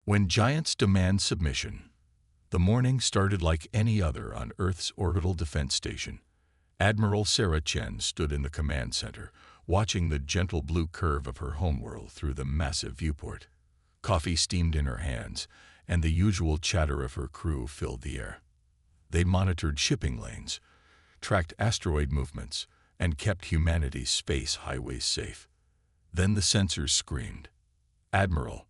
When giants demand submission. The morning started like any other on Earth's orbital defense station. Admiral Sarah Chen stood in the command center, watching the gentle blue curve of her homeworld through the massive viewport. Coffee steamed in her hands, and the usual chatter of her crew filled the air. They monitored shipping lanes, tracked asteroid movements, and kept humanity's space highways safe. Then the sensors screamed. "Admiral!"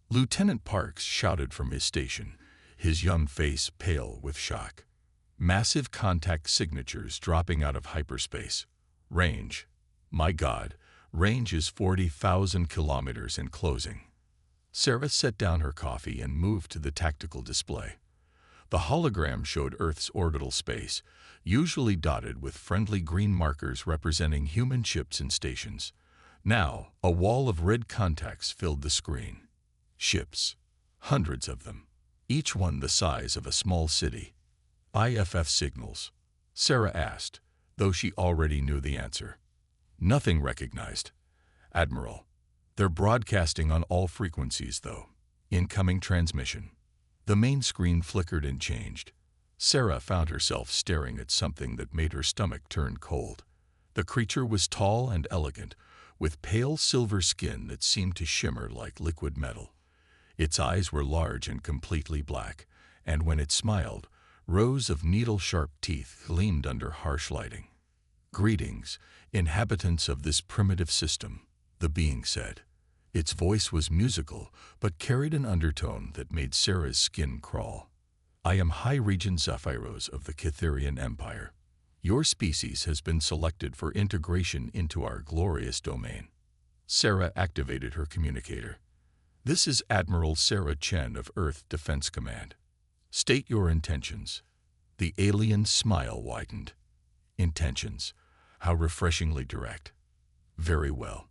Lieutenant Parks shouted from his station, his young face pale with shock. Massive contact signatures dropping out of hyperspace. Range. My God, range is 40,000 kilometers and closing. Sarah set down her coffee and moved to the tactical display. The hologram showed Earth's orbital space, usually dotted with friendly green markers representing human ships and stations. Now, a wall of red contacts filled the screen. Ships. Hundreds of them. Each one the size of a small city. IFF signals? Sarah asked, though she already knew the answer. Nothing recognized. Admiral. They're broadcasting on all frequencies, though. Incoming transmission. The main screen flickered and changed. Sarah found herself staring at something that made her stomach turn cold. The creature was tall and elegant, with pale silver skin that seemed to shimmer like liquid metal. Its eyes were large and completely black, and when it smiled, rows of needle-sharp teeth gleamed under harsh lighting. "Greetings, inhabitants of this primitive system," the being said. Its voice was musical, but carried an undertone that made Sarah's skin crawl. "I am High Regent Zephyros of the Cytherian Empire. Your species has been selected for integration into our glorious domain." Sarah activated her communicator. "This is Admiral Sarah Chen of Earth Defense Command. State your intentions." The alien's smile widened. "Intentions? How refreshingly direct. Very well.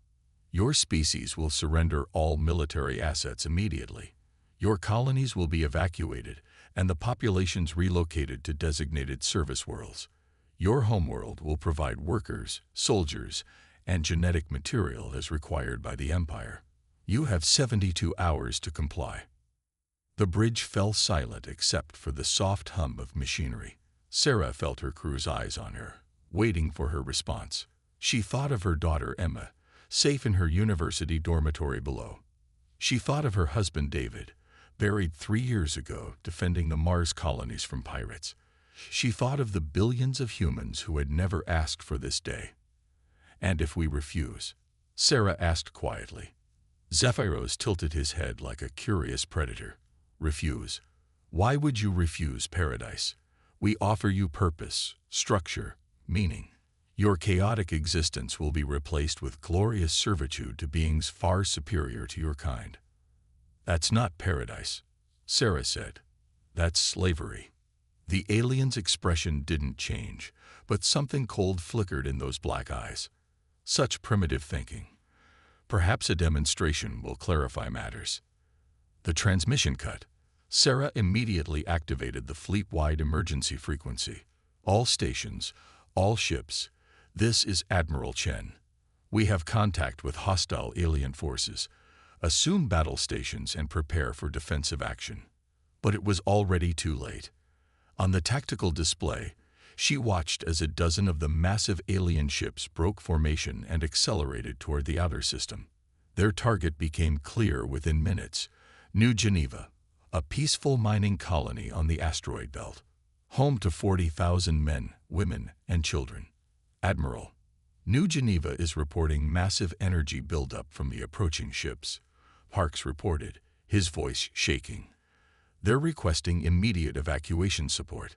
Your species will surrender all military assets immediately. Your colonies will be evacuated, and the populations relocated to designated service worlds. Your homeworld will provide workers, soldiers, and genetic material as required by the Empire. You have 72 hours to comply." The bridge fell silent except for the soft hum of machinery. Sarah felt her crew's eyes on her, waiting for her response. She thought of her daughter Emma, safe in her university dormitory below. She thought of her husband David, buried 3 years ago defending the Mars colonies from pirates. She thought of the billions of humans who had never asked for this day. "And if we refuse?" Sarah asked quietly. Zephyros tilted his head like a curious predator. "Refuse? Why would you refuse paradise? We offer you purpose, structure, meaning. Your chaotic existence will be replaced with glorious servitude to beings far superior to your kind." "That's not paradise," Sarah said. "That's slavery." The alien's expression didn't change, but something cold flickered in those black eyes. Such primitive thinking. Perhaps a demonstration will clarify matters. The transmission cut. Sarah immediately activated the fleet-wide emergency frequency. "All stations, all ships. This is Admiral Chen. We have contact with hostile alien forces. Assume battle stations and prepare for defensive action." But it was already too late. On the tactical display, she watched as a dozen of the massive alien ships broke formation and accelerated toward the outer system. Their target became clear within minutes. New Geneva, a peaceful mining colony on the asteroid belt, home to 40,000 men, women, and children. "Admiral, New Geneva is reporting massive energy buildup from the approaching ships," Parks reported, his voice shaking. "They're requesting immediate evacuation support."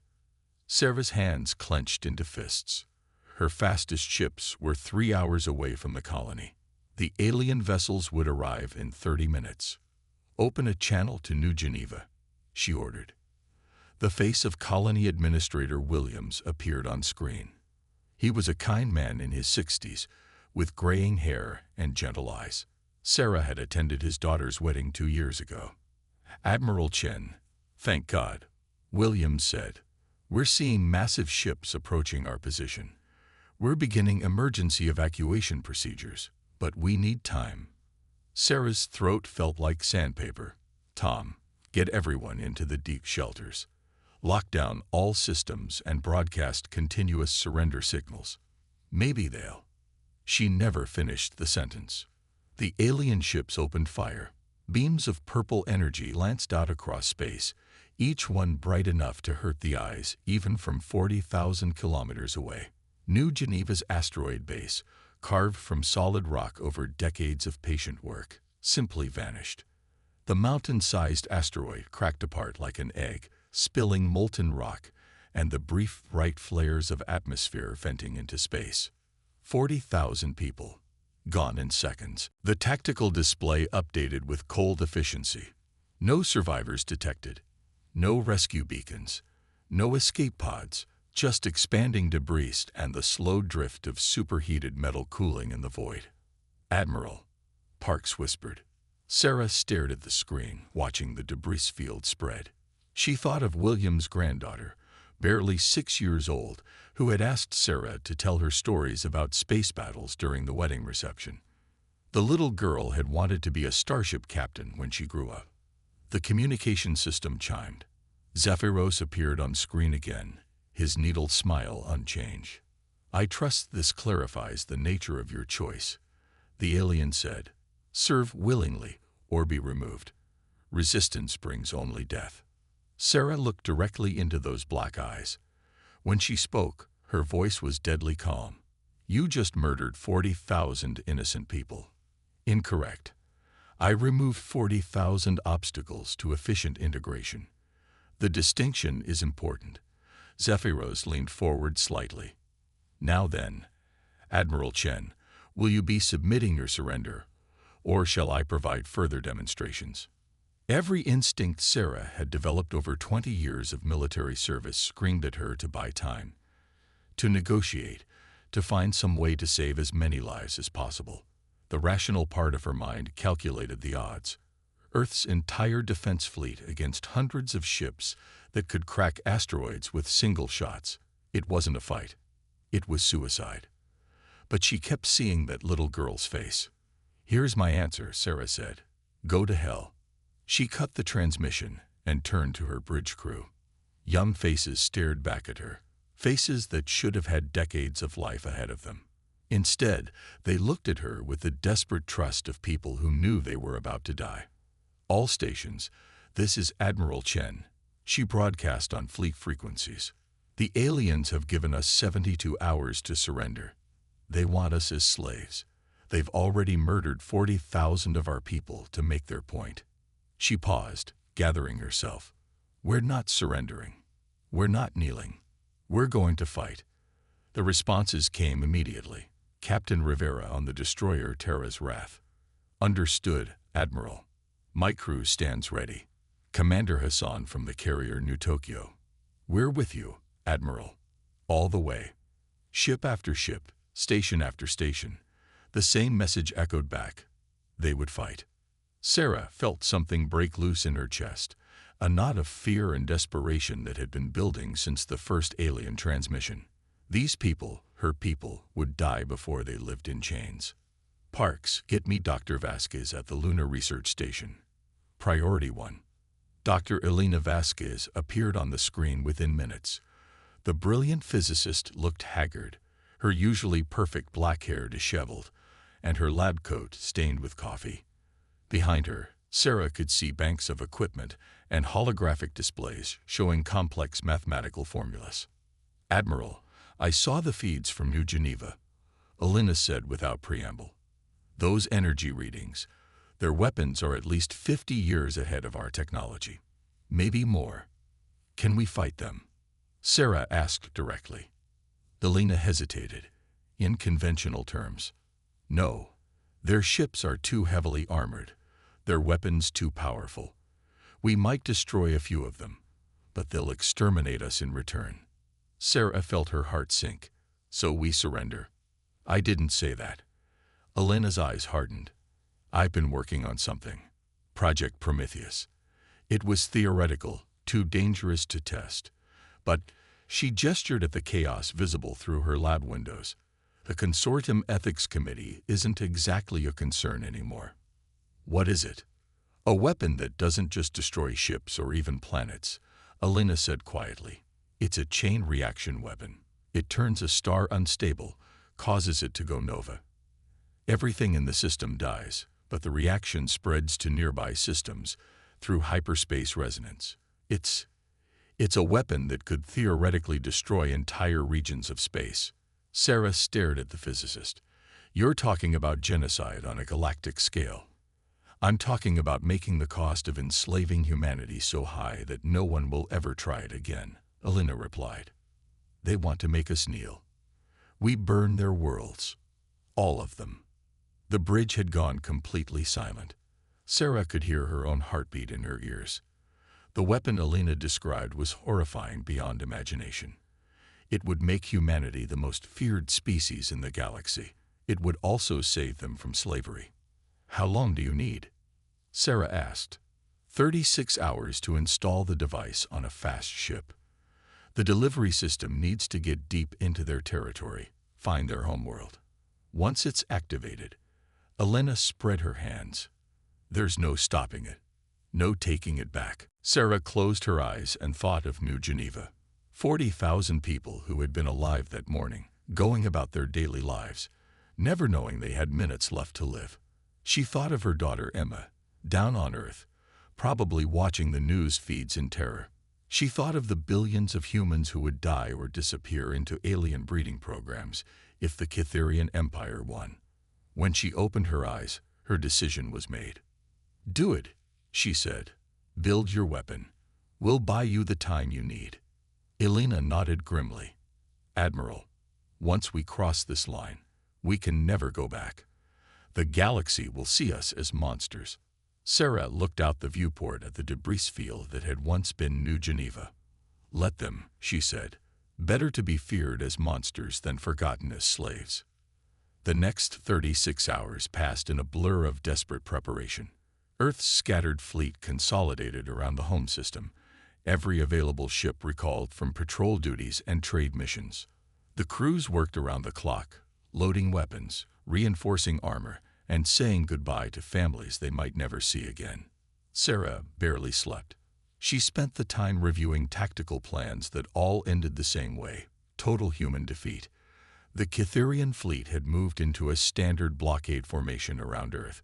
Sarah's hands clenched into fists. Her fastest ships were 3 hours away from the colony. The alien vessels would arrive in 30 minutes. "Open a channel to New Geneva," she ordered. The face of Colony Administrator Williams appeared on screen. He was a kind man in his 60s, with graying hair and gentle eyes. Sarah had attended his daughter's wedding 2 years ago. "Admiral Chen, thank God," Williams said. "We're seeing massive ships approaching our position. We're beginning emergency evacuation procedures, but we need time." Sarah's throat felt like sandpaper. Tom, get everyone into the deep shelters. Lock down all systems and broadcast continuous surrender signals. Maybe they'll. She never finished the sentence. The alien ships opened fire. Beams of purple energy lanced out across space, each one bright enough to hurt the eyes even from 40,000 kilometers away. New Geneva's asteroid base, carved from solid rock over decades of patient work, simply vanished. The mountain-sized asteroid cracked apart like an egg, spilling molten rock, and the brief bright flares of atmosphere venting into space. 40,000 people, gone in seconds. The tactical display updated with cold efficiency. No survivors detected. No rescue beacons. No escape pods. Just expanding debris and the slow drift of superheated metal cooling in the void. "Admiral," Parks whispered. Sarah stared at the screen, watching the debris field spread. She thought of William's granddaughter, barely 6 years old, who had asked Sarah to tell her stories about space battles during the wedding reception. The little girl had wanted to be a starship captain when she grew up. The communication system chimed. Zephyros appeared on screen again, his needled smile unchanged. "I trust this clarifies the nature of your choice," the alien said. "Serve willingly or be removed. Resistance brings only death." Sarah looked directly into those black eyes. When she spoke, her voice was deadly calm. "You just murdered 40,000 innocent people." "Incorrect. I removed 40,000 obstacles to efficient integration. The distinction is important." Zephyros leaned forward slightly. "Now then, Admiral Chen, will you be submitting your surrender, or shall I provide further demonstrations?" Every instinct Sarah had developed over 20 years of military service screamed at her to buy time, to negotiate, to find some way to save as many lives as possible. The rational part of her mind calculated the odds. Earth's entire defense fleet against hundreds of ships that could crack asteroids with single shots. It wasn't a fight. It was suicide. But she kept seeing that little girl's face. "Here's my answer," Sarah said. "Go to hell." She cut the transmission and turned to her bridge crew. Young faces stared back at her, faces that should have had decades of life ahead of them. Instead, they looked at her with the desperate trust of people who knew they were about to die. "All stations, this is Admiral Chen." She broadcast on fleet frequencies. "The aliens have given us 72 hours to surrender. They want us as slaves. They've already murdered 40,000 of our people to make their point." She paused, gathering herself. "We're not surrendering. We're not kneeling. We're going to fight." The responses came immediately. Captain Rivera on the destroyer Terra's Wrath. "Understood, Admiral. My crew stands ready." Commander Hassan from the carrier New Tokyo. "We're with you, Admiral. All the way." Ship after ship, station after station. The same message echoed back. They would fight. Sarah felt something break loose in her chest, a knot of fear and desperation that had been building since the first alien transmission. These people, her people, would die before they lived in chains. "Parks, get me Dr. Vasquez at the Lunar Research Station. Priority 1. Dr. Elena Vasquez appeared on the screen within minutes. The brilliant physicist looked haggard, her usually perfect black hair disheveled, and her lab coat stained with coffee. Behind her, Sarah could see banks of equipment and holographic displays showing complex mathematical formulas. "Admiral, I saw the feeds from New Geneva," Elena said without preamble. "Those energy readings, their weapons are at least 50 years ahead of our technology. Maybe more. Can we fight them?" Sarah asked directly. Elena hesitated. In conventional terms, "No. Their ships are too heavily armored, their weapons too powerful. We might destroy a few of them, but they'll exterminate us in return." Sarah felt her heart sink. "So we surrender." "I didn't say that." Elena's eyes hardened. "I've been working on something. Project Prometheus. It was theoretical, too dangerous to test. But," she gestured at the chaos visible through her lab windows, "the Consortium Ethics Committee isn't exactly a concern anymore." "What is it?" A weapon that doesn't just destroy ships or even planets, Elena said quietly. It's a chain reaction weapon. It turns a star unstable, causes it to go nova. Everything in the system dies, but the reaction spreads to nearby systems through hyperspace resonance. It's a weapon that could theoretically destroy entire regions of space. Sarah stared at the physicist. You're talking about genocide on a galactic scale. I'm talking about making the cost of enslaving humanity so high that no one will ever try it again, Elena replied. They want to make us kneel. We burn their worlds. All of them. The bridge had gone completely silent. Sarah could hear her own heartbeat in her ears. The weapon Elena described was horrifying beyond imagination. It would make humanity the most feared species in the galaxy. It would also save them from slavery. How long do you need? Sarah asked. 36 hours to install the device on a fast ship. The delivery system needs to get deep into their territory, find their homeworld. Once it's activated, Elena spread her hands. There's no stopping it, no taking it back. Sarah closed her eyes and thought of New Geneva. 40,000 people who had been alive that morning, going about their daily lives, never knowing they had minutes left to live. She thought of her daughter Emma, down on Earth, probably watching the news feeds in terror. She thought of the billions of humans who would die or disappear into alien breeding programs if the Cytherian Empire won. When she opened her eyes, her decision was made. Do it, she said. Build your weapon. We'll buy you the time you need. Elena nodded grimly. Admiral, once we cross this line, we can never go back. The galaxy will see us as monsters. Sarah looked out the viewport at the debris field that had once been New Geneva. Let them, she said. Better to be feared as monsters than forgotten as slaves. The next 36 hours passed in a blur of desperate preparation. Earth's scattered fleet consolidated around the home system, every available ship recalled from patrol duties and trade missions. The crews worked around the clock, loading weapons, reinforcing armor, and saying goodbye to families they might never see again. Sarah barely slept. She spent the time reviewing tactical plans that all ended the same way: total human defeat. The Cytherian fleet had moved into a standard blockade formation around Earth,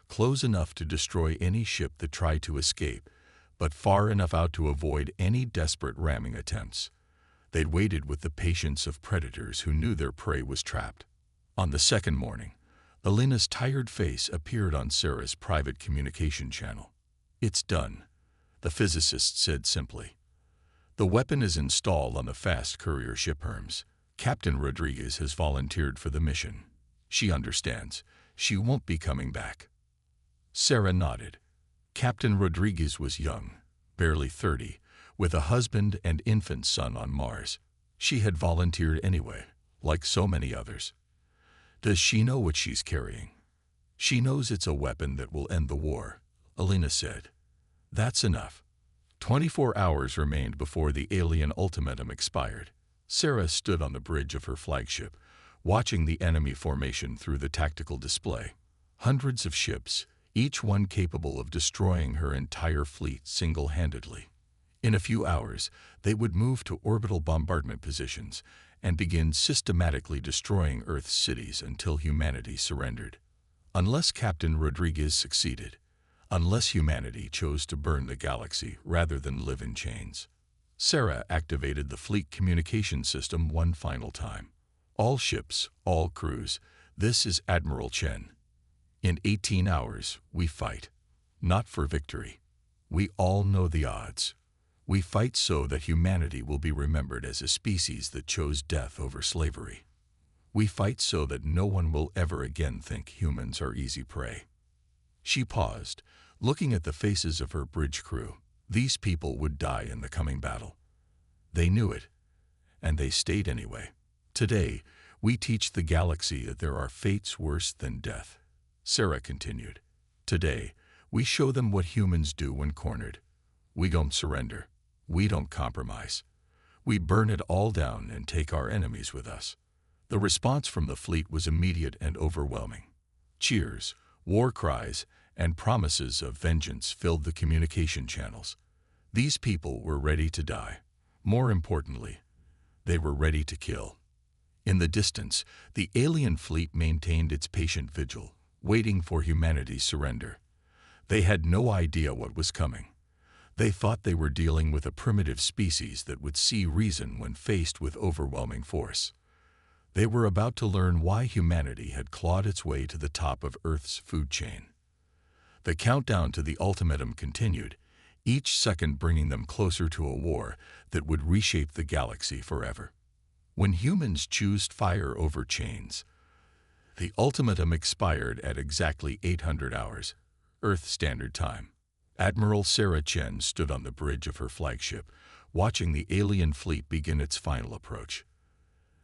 close enough to destroy any ship that tried to escape, but far enough out to avoid any desperate ramming attempts. They'd waited with the patience of predators who knew their prey was trapped. On the second morning, Elena's tired face appeared on Sarah's private communication channel. It's done, the physicist said simply. The weapon is installed on the fast courier ship Hermes. Captain Rodriguez has volunteered for the mission. She understands. She won't be coming back. Sarah nodded. Captain Rodriguez was young, barely 30, with a husband and infant son on Mars. She had volunteered anyway, like so many others. Does she know what she's carrying? She knows it's a weapon that will end the war, Elena said. That's enough. 24 hours remained before the alien ultimatum expired. Sarah stood on the bridge of her flagship, watching the enemy formation through the tactical display. Hundreds of ships, each one capable of destroying her entire fleet single-handedly. In a few hours, they would move to orbital bombardment positions and begin systematically destroying Earth's cities until humanity surrendered. Unless Captain Rodriguez succeeded, unless humanity chose to burn the galaxy rather than live in chains. Sarah activated the fleet communication system one final time. All ships, all crews, this is Admiral Chen. In 18 hours, we fight. Not for victory. We all know the odds. We fight so that humanity will be remembered as a species that chose death over slavery. We fight so that no one will ever again think humans are easy prey. She paused, looking at the faces of her bridge crew. These people would die in the coming battle. They knew it, and they stayed anyway. Today, we teach the galaxy that there are fates worse than death. Sarah continued. Today, we show them what humans do when cornered. We don't surrender. We don't compromise. We burn it all down and take our enemies with us. The response from the fleet was immediate and overwhelming. Cheers, war cries, and promises of vengeance filled the communication channels. These people were ready to die. More importantly, they were ready to kill. In the distance, the alien fleet maintained its patient vigil, waiting for humanity's surrender. They had no idea what was coming. They thought they were dealing with a primitive species that would see reason when faced with overwhelming force. They were about to learn why humanity had clawed its way to the top of Earth's food chain. The countdown to the ultimatum continued, each second bringing them closer to a war that would reshape the galaxy forever. When humans chose fire over chains, the ultimatum expired at exactly 800 hours, Earth Standard Time. Admiral Sarah Chen stood on the bridge of her flagship, watching the alien fleet begin its final approach.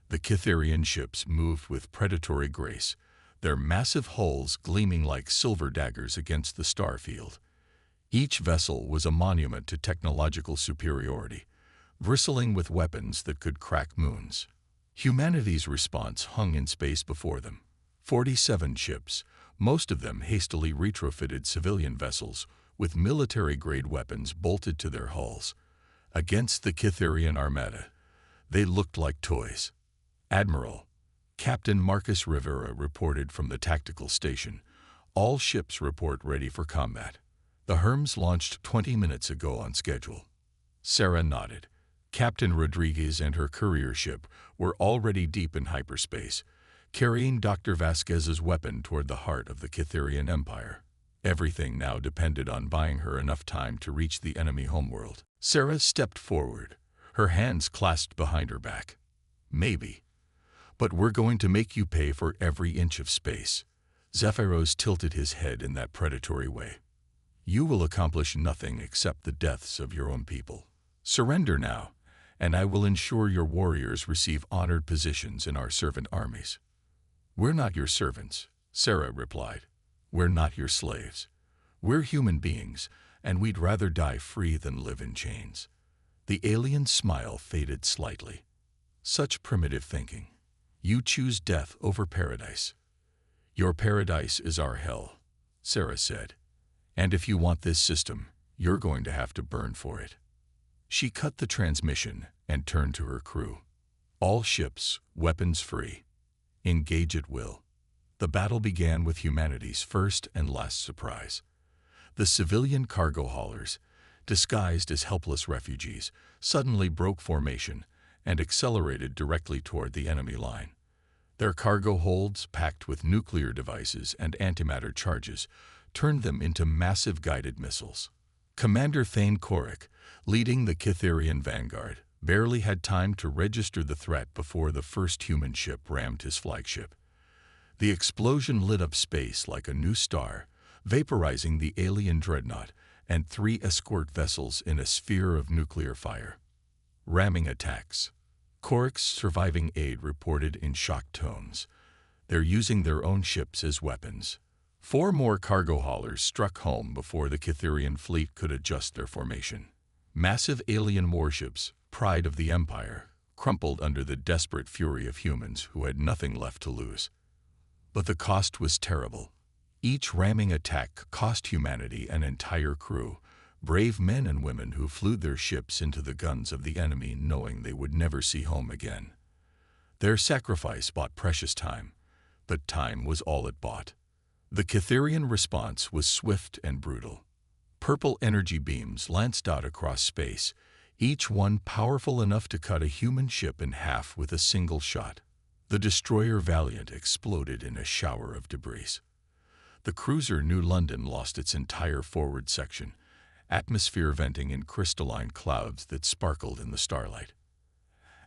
The Cytherian ships moved with predatory grace, their massive hulls gleaming like silver daggers against the star field. Each vessel was a monument to technological superiority, bristling with weapons that could crack moons. Humanity's response hung in space before them. 47 ships, most of them hastily retrofitted civilian vessels, with military-grade weapons bolted to their hulls. Against the Cytherian armada, they looked like toys. Admiral, Captain Marcus Rivera reported from the tactical station. All ships report ready for combat. The Hermes launched 20 minutes ago on schedule. Sarah nodded. Captain Rodriguez and her courier ship were already deep in hyperspace, carrying Dr. Vasquez's weapon toward the heart of the Cytherian Empire. Everything now depended on buying her enough time to reach the enemy homeworld. Sarah stepped forward, her hands clasped behind her back. Maybe. But we're going to make you pay for every inch of space. Zephyros tilted his head in that predatory way. You will accomplish nothing except the deaths of your own people. Surrender now, and I will ensure your warriors receive honored positions in our servant armies. We're not your servants, Sarah replied. We're not your slaves. We're human beings, and we'd rather die free than live in chains. The alien's smile faded slightly. Such primitive thinking. You choose death over paradise. Your paradise is our hell, Sarah said. And if you want this system, you're going to have to burn for it. She cut the transmission and turned to her crew. All ships, weapons free. Engage at will. The battle began with humanity's first and last surprise. The civilian cargo haulers, disguised as helpless refugees, suddenly broke formation and accelerated directly toward the enemy line. Their cargo holds, packed with nuclear devices and antimatter charges, turned them into massive guided missiles. Commander Thane Korik, leading the Cytherian vanguard, barely had time to register the threat before the first human ship rammed his flagship. The explosion lit up space like a new star, vaporizing the alien dreadnought and 3 escort vessels in a sphere of nuclear fire. Ramming attacks. Korik's surviving aide reported in shocked tones. They're using their own ships as weapons. 4 more cargo haulers struck home before the Cytherian fleet could adjust their formation. Massive alien warships, pride of the Empire, crumpled under the desperate fury of humans who had nothing left to lose. But the cost was terrible. Each ramming attack cost humanity an entire crew, brave men and women who flew their ships into the guns of the enemy knowing they would never see home again. Their sacrifice bought precious time, but time was all it bought. The Cytherian response was swift and brutal. Purple energy beams lanced out across space, each one powerful enough to cut a human ship in half with a single shot. The destroyer Valiant exploded in a shower of debris. The cruiser New London lost its entire forward section, atmosphere venting in crystalline clouds that sparkled in the starlight.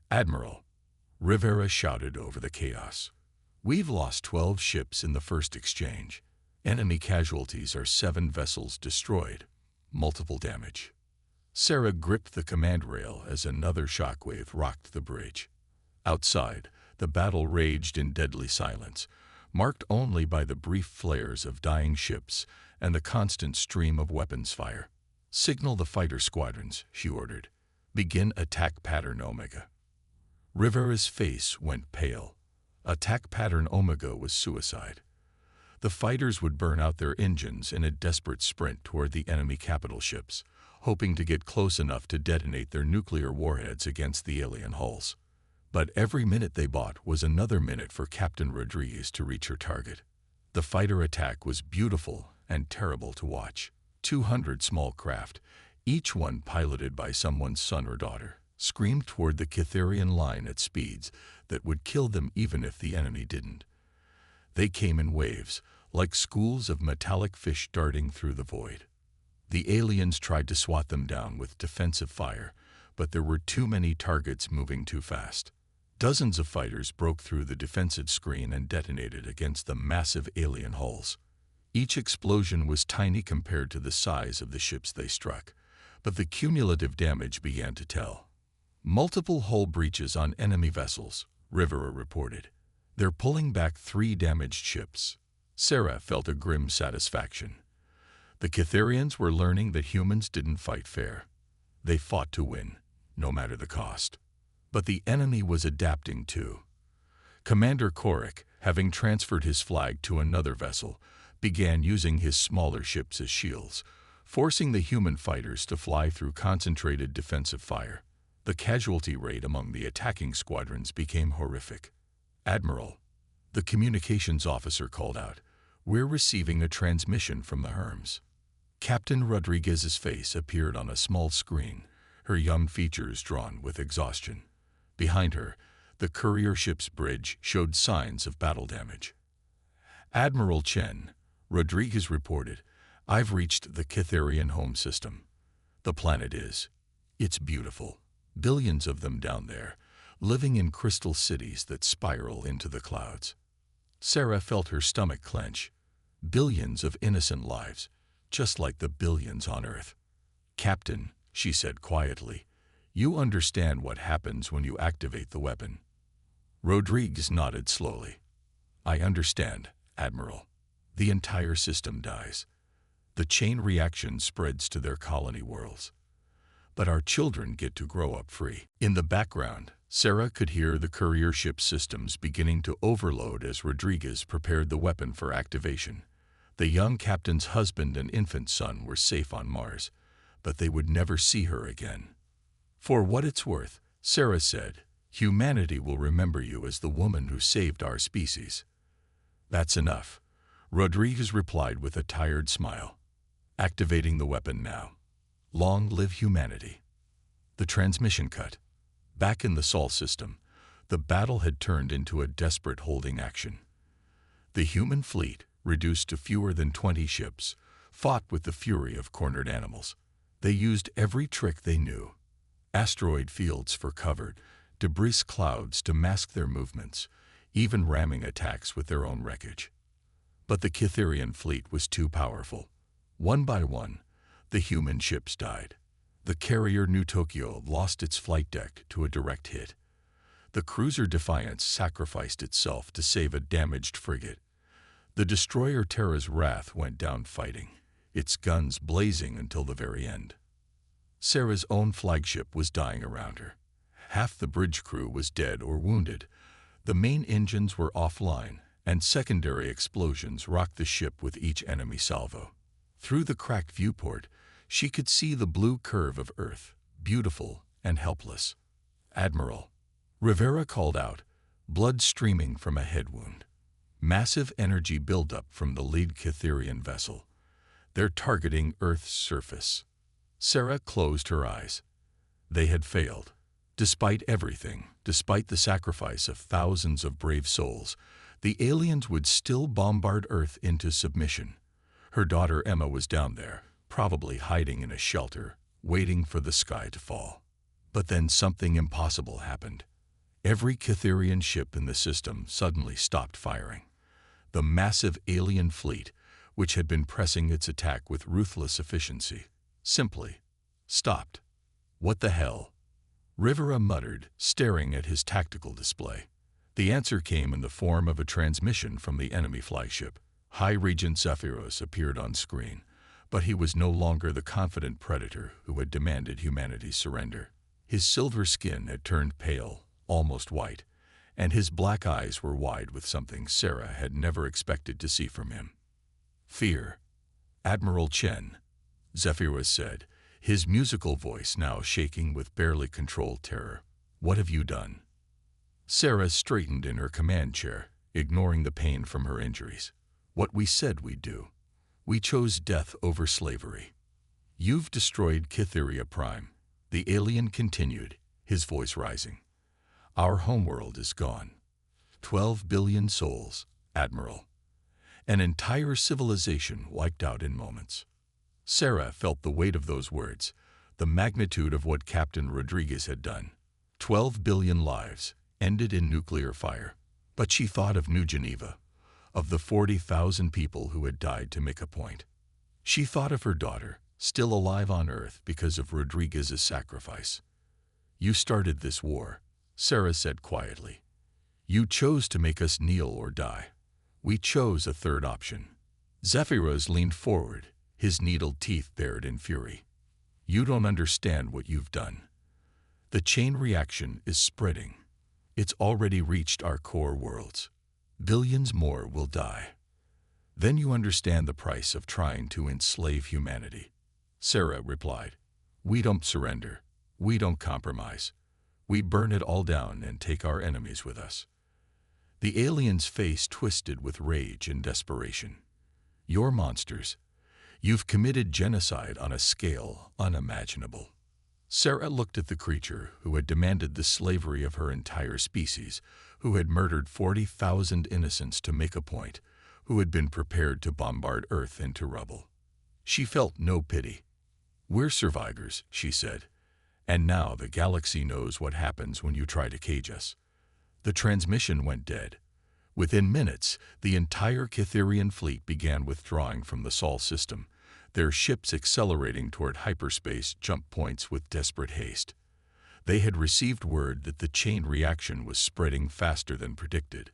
Admiral, Rivera shouted over the chaos. We've lost 12 ships in the first exchange. Enemy casualties are 7 vessels destroyed, multiple damage. Sarah gripped the command rail as another shockwave rocked the bridge. Outside, the battle raged in deadly silence, marked only by the brief flares of dying ships and the constant stream of weapons fire. Signal the fighter squadrons, she ordered. Begin attack pattern Omega. Rivera's face went pale. Attack pattern Omega was suicide. The fighters would burn out their engines in a desperate sprint toward the enemy capital ships, hoping to get close enough to detonate their nuclear warheads against the alien hulls. But every minute they bought was another minute for Captain Rodriguez to reach her target. The fighter attack was beautiful and terrible to watch. 200 small craft, each one piloted by someone's son or daughter, screamed toward the Cytherian line at speeds that would kill them even if the enemy didn't. They came in waves, like schools of metallic fish darting through the void. The aliens tried to swat them down with defensive fire, but there were too many targets moving too fast. Dozens of fighters broke through the defensive screen and detonated against the massive alien hulls. Each explosion was tiny compared to the size of the ships they struck, but the cumulative damage began to tell. Multiple hull breaches on enemy vessels, Rivera reported. They're pulling back 3 damaged ships. Sarah felt a grim satisfaction. The Cytherians were learning that humans didn't fight fair. They fought to win, no matter the cost. But the enemy was adapting too. Commander Korik, having transferred his flag to another vessel, began using his smaller ships as shields, forcing the human fighters to fly through concentrated defensive fire. The casualty rate among the attacking squadrons became horrific. "Admiral," the communications officer called out, "we're receiving a transmission from the Herms." Captain Rodriguez's face appeared on a small screen, her young features drawn with exhaustion. Behind her, the courier ship's bridge showed signs of battle damage. "Admiral Chen," Rodriguez reported, "I've reached the Cytherian home system. The planet it's beautiful. Billions of them down there, living in crystal cities that spiral into the clouds." Sarah felt her stomach clench. Billions of innocent lives, just like the billions on Earth. "Captain," she said quietly, "you understand what happens when you activate the weapon." Rodriguez nodded slowly. "I understand, Admiral. The entire system dies. The chain reaction spreads to their colony worlds. But our children get to grow up free." In the background, Sarah could hear the courier ship systems beginning to overload as Rodriguez prepared the weapon for activation. The young captain's husband and infant son were safe on Mars, but they would never see her again. "For what it's worth," Sarah said, "humanity will remember you as the woman who saved our species." "That's enough," Rodriguez replied with a tired smile. "Activating the weapon now. Long live humanity." The transmission cut. Back in the Sol system, the battle had turned into a desperate holding action. The human fleet, reduced to fewer than 20 ships, fought with the fury of cornered animals. They used every trick they knew. Asteroid fields for cover, debris clouds to mask their movements, even ramming attacks with their own wreckage. But the Cytherian fleet was too powerful. One by one, the human ships died. The carrier New Tokyo lost its flight deck to a direct hit. The cruiser Defiance sacrificed itself to save a damaged frigate. The destroyer Terra's Wrath went down fighting, its guns blazing until the very end. Sarah's own flagship was dying around her. Half the bridge crew was dead or wounded. The main engines were offline, and secondary explosions rocked the ship with each enemy salvo. Through the cracked viewport, she could see the blue curve of Earth, beautiful and helpless. "Admiral," Rivera called out, blood streaming from a head wound. Massive energy buildup from the lead Cytherian vessel. "They're targeting Earth's surface." Sarah closed her eyes. They had failed. Despite everything, despite the sacrifice of thousands of brave souls, the aliens would still bombard Earth into submission. Her daughter Emma was down there, probably hiding in a shelter, waiting for the sky to fall. But then something impossible happened. Every Cytherian ship in the system suddenly stopped firing. The massive alien fleet, which had been pressing its attack with ruthless efficiency, simply stopped. "What the hell?" Rivera muttered, staring at his tactical display. The answer came in the form of a transmission from the enemy flagship. High Regent Zephyros appeared on screen, but he was no longer the confident predator who had demanded humanity's surrender. His silver skin had turned pale, almost white, and his black eyes were wide with something Sarah had never expected to see from him. "Fear, Admiral Chen," Zephyros said, his musical voice now shaking with barely controlled terror. "What have you done?" Sarah straightened in her command chair, ignoring the pain from her injuries. "What we said we'd do. We chose death over slavery." "You've destroyed Kytheria Prime," the alien continued, his voice rising. "Our homeworld is gone. 12 billion souls, Admiral. An entire civilization wiped out in moments." Sarah felt the weight of those words, the magnitude of what Captain Rodriguez had done. 12 billion lives, ended in nuclear fire. But she thought of New Geneva, of the 40,000 people who had died to make a point. She thought of her daughter, still alive on Earth because of Rodriguez's sacrifice. "You started this war," Sarah said quietly. "You chose to make us kneel or die. We chose a third option." Zephyros leaned forward, his needled teeth bared in fury. "You don't understand what you've done. The chain reaction is spreading. It's already reached our core worlds. Billions more will die. Then you understand the price of trying to enslave humanity." Sarah replied, "We don't surrender. We don't compromise. We burn it all down and take our enemies with us." The alien's face twisted with rage and desperation. "You're monsters. You've committed genocide on a scale unimaginable." Sarah looked at the creature who had demanded the slavery of her entire species, who had murdered 40,000 innocents to make a point, who had been prepared to bombard Earth into rubble. She felt no pity. "We're survivors," she said, "and now the galaxy knows what happens when you try to cage us." The transmission went dead. Within minutes, the entire Kytherian fleet began withdrawing from the Sol system, their ships accelerating toward hyperspace jump points with desperate haste. They had received word that the chain reaction was spreading faster than predicted,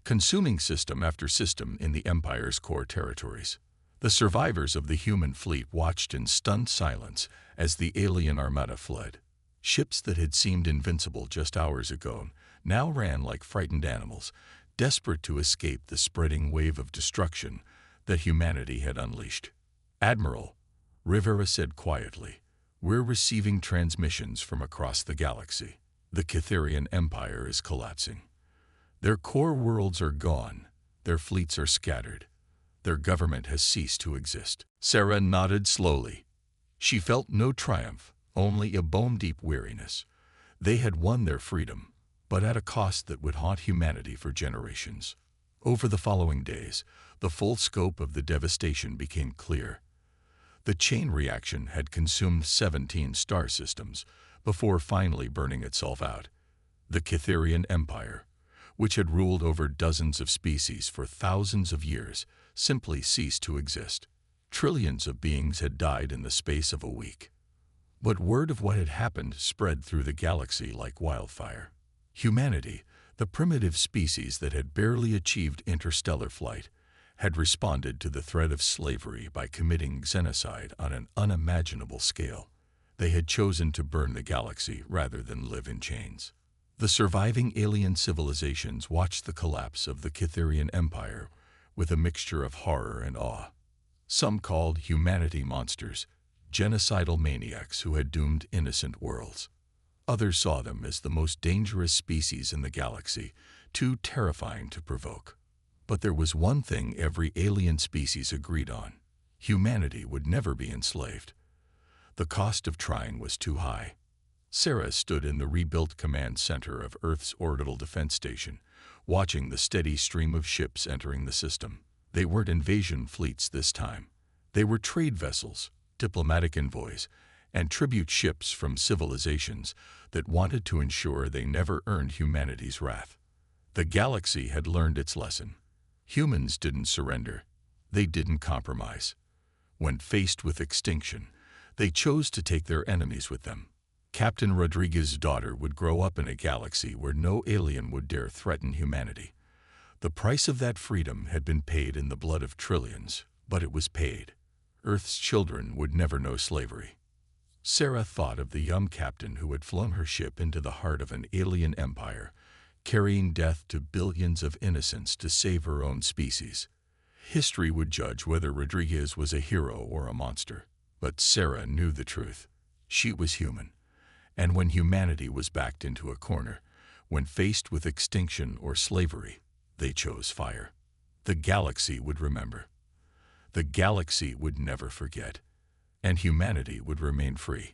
consuming system after system in the Empire's core territories. The survivors of the human fleet watched in stunned silence as the alien armada fled. Ships that had seemed invincible just hours ago now ran like frightened animals, desperate to escape the spreading wave of destruction that humanity had unleashed. "Admiral," Rivera said quietly, "we're receiving transmissions from across the galaxy. The Kytherian Empire is collapsing. Their core worlds are gone, their fleets are scattered, their government has ceased to exist." Sarah nodded slowly. She felt no triumph, only a bone-deep weariness. They had won their freedom, but at a cost that would haunt humanity for generations. Over the following days, the full scope of the devastation became clear. The chain reaction had consumed 17 star systems before finally burning itself out. The Kytherian Empire, which had ruled over dozens of species for thousands of years, simply ceased to exist. Trillions of beings had died in the space of a week. But word of what had happened spread through the galaxy like wildfire. Humanity, the primitive species that had barely achieved interstellar flight, had responded to the threat of slavery by committing genocide on an unimaginable scale. They had chosen to burn the galaxy rather than live in chains. The surviving alien civilizations watched the collapse of the Kytherian Empire with a mixture of horror and awe. Some called humanity monsters, genocidal maniacs who had doomed innocent worlds. Others saw them as the most dangerous species in the galaxy, too terrifying to provoke. But there was one thing every alien species agreed on: humanity would never be enslaved. The cost of trying was too high. Sarah stood in the rebuilt command center of Earth's orbital defense station, watching the steady stream of ships entering the system. They weren't invasion fleets this time. They were trade vessels, diplomatic envoys, and tribute ships from civilizations that wanted to ensure they never earned humanity's wrath. The galaxy had learned its lesson. Humans didn't surrender. They didn't compromise. When faced with extinction, they chose to take their enemies with them. Captain Rodriguez's daughter would grow up in a galaxy where no alien would dare threaten humanity. The price of that freedom had been paid in the blood of trillions, but it was paid. Earth's children would never know slavery. Sarah thought of the young captain who had flown her ship into the heart of an alien empire, carrying death to billions of innocents to save her own species. History would judge whether Rodriguez was a hero or a monster, but Sarah knew the truth. She was human, and when humanity was backed into a corner, when faced with extinction or slavery, they chose fire. The galaxy would remember. The galaxy would never forget, and humanity would remain free.